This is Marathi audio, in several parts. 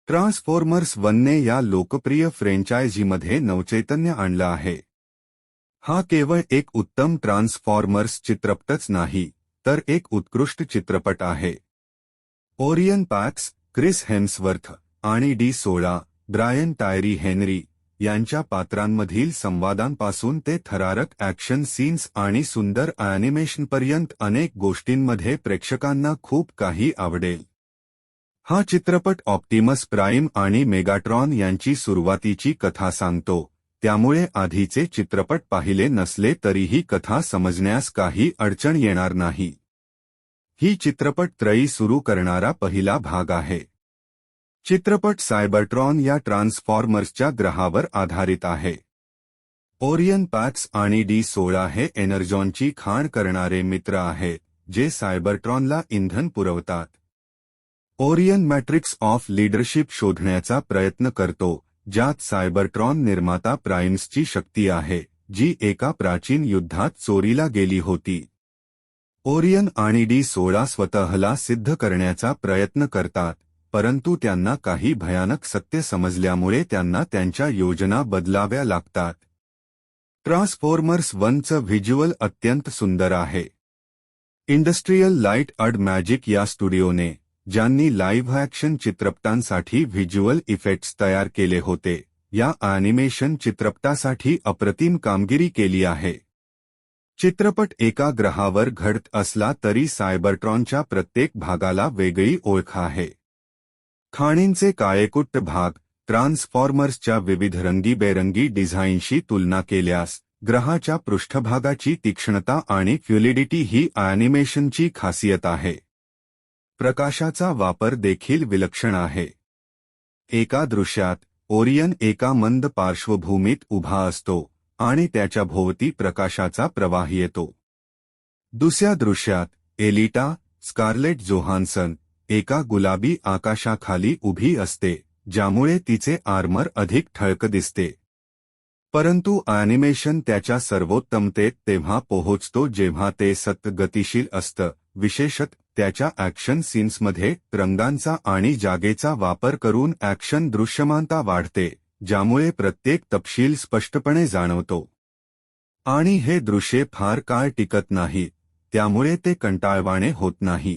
ट्रान्सफॉर्मर्स 1ने या लोकप्रिय फ्रँचायझीमध्ये नवचैतन्य आणलं आहे. हा केवळ एक उत्तम ट्रान्सफॉर्मर्स चित्रपटच नाही, तर एक उत्कृष्ट चित्रपट आहे. ओरियन पॅक्स, क्रिस हेम्सवर्थ आणि डी 16, ब्रायन टायरी हेनरी यांच्या पात्रांमधील संवादांपासून ते थरारक ॲक्शन सीन्स आणि सुंदर ॲनिमेशनपर्यंत अनेक गोष्टींमध्ये प्रेक्षकांना खूप काही आवडेल. हा चित्रपट ऑप्टिमस प्राइम आणि मेगाट्रॉन यांची सुरुवातीची कथा सांगतो, त्यामुळे आधीचे चित्रपट पाहिले नसले तरीही कथा समजण्यास काही अडचण येणार नाही. ही चित्रपट त्रयी सुरू करणारा पहिला भाग आहे. चित्रपट सायबरट्रॉन या ट्रान्सफॉर्मर्सच्या ग्रहावर आधारित आहे. ओरियन पॅक्स आणि डी 16 हे एनर्जॉनची खाण करणारे मित्र आहेत, जे सायबरट्रॉनला इंधन पुरवतात. ओरियन मॅट्रिक्स ऑफ लीडरशिप शोधण्याचा प्रयत्न करतो, ज्यात सायबरट्रॉन निर्माता प्राइम्सची शक्ती आहे, जी एका प्राचीन युद्धात चोरीला गेली होती. ओरियन आणि डी 16 स्वतःला सिद्ध करण्याचा प्रयत्न करतात, परंतु त्यांना काही भयानक सत्य समजल्यामुळे त्यांना त्यांच्या योजना बदलाव्या लागतात. ट्रान्सफॉर्मर्स 1चं व्हिज्युअल अत्यंत सुंदर आहे. इंडस्ट्रियल लाईट अँड मॅजिक या स्टुडिओने, ज्यांनी लाईव्ह ॲक्शन चित्रपटांसाठी व्हिज्युअल इफेक्ट्स तयार केले होते, या ॲनिमेशन चित्रपटासाठी अप्रतिम कामगिरी केली आहे. चित्रपट एका ग्रहावर घडत असला तरी सायबरट्रॉनच्या प्रत्येक भागाला वेगळी ओळख आहे. खाणींचे काळेकुट्ट भाग, ट्रान्सफॉर्मर्सच्या विविध रंगीबेरंगी डिझाईनशी तुलना केल्यास, ग्रहाच्या पृष्ठभागाची तीक्ष्णता आणि फ्लुइडिटी ही ॲनिमेशनची खासियत आहे. प्रकाशाचा वापर देखील विलक्षण आहे. एका दृश्यात, ओरियन एका मंद पार्श्वभूमीत उभा असतो आणि त्याच्या भोवती प्रकाशाचा प्रवाह येतो. दुसऱ्या दृश्यात, एलिटा, स्कारलेट जोहान्सन, एका गुलाबी आकाशाखाली उभी असते, ज्यामुळे तिचे आर्मर अधिक ठळक दिसते. परंतु ॲनिमेशन त्याच्या सर्वोत्तमतेत तेव्हा पोहोचतो जेव्हा ते सतत गतिशील असतं, विशेषतः त्याच्या ॲक्शन सीन्समध्ये रंगांचा आणि जागेचा वापर करून ॲक्शन दृश्यमानता वाढते, ज्यामुळे प्रत्येक तपशील स्पष्टपणे जाणवतो. आणि हे दृश्य फार काळ टिकत नाही, त्यामुळे ते कंटाळवाणे होत नाही.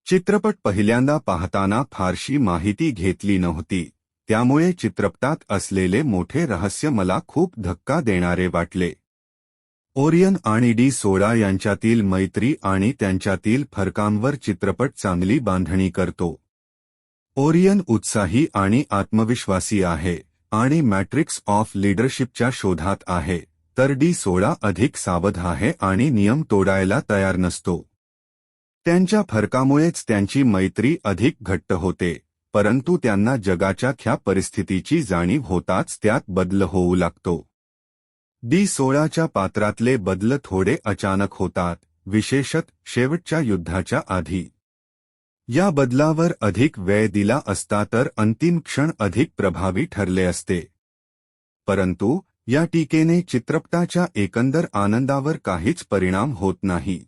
चित्रपट पहिल्यांदा पाहताना फारशी माहिती घेतली नव्हती, त्यामुळे चित्रपटात असलेले मोठे रहस्य मला खूप धक्का देणारे वाटले. ओरियन आणि डी 16 यांच्यातील मैत्री आणि त्यांच्यातील फरकांवर चित्रपट चांगली बांधणी करतो. ओरियन उत्साही आणि आत्मविश्वासी आहे आणि मॅट्रिक्स ऑफ लीडरशिपच्या शोधात आहे, तर डी 16 अधिक सावध आहे आणि नियम तोडायला तयार नसतो. त्यांच्या फरकामुळेच त्यांची मैत्री अधिक घट्ट होते, परंतु त्यांना जगाच्या ख्या परिस्थितीची जाणीव होताच त्यात बदल होऊ लागतो. डी 16च्या पात्रातले बदल थोडे अचानक होतात, विशेषतः शेवटच्या युद्धाच्या आधी. या बदलावर अधिक वेळ दिला असता तर अंतिम क्षण अधिक प्रभावी ठरले असते. परंतु या टीकेने चित्रपटाच्या एकंदर आनंदावर काहीच परिणाम होत नाही.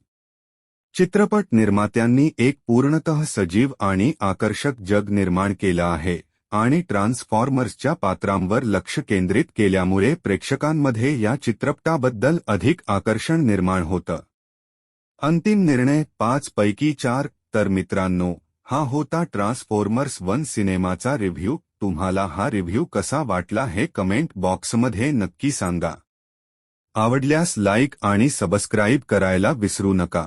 चित्रपट निर्मात्यांनी एक पूर्णतः सजीव आणि आकर्षक जग निर्माण केलं आहे आणि ट्रान्सफॉर्मर्सच्या पात्रांवर लक्ष केंद्रित केल्यामुळे प्रेक्षकांमध्ये या चित्रपटाबद्दल अधिक आकर्षण निर्माण होतं. अंतिम निर्णय 5 पैकी 4. तर मित्रांनो, हा होता ट्रान्सफॉर्मर्स 1 सिनेमाचा रिव्ह्यू. तुम्हाला हा रिव्ह्यू कसा वाटला हे कमेंट बॉक्समध्ये नक्की सांगा. आवडल्यास लाईक आणि सबस्क्राईब करायला विसरू नका.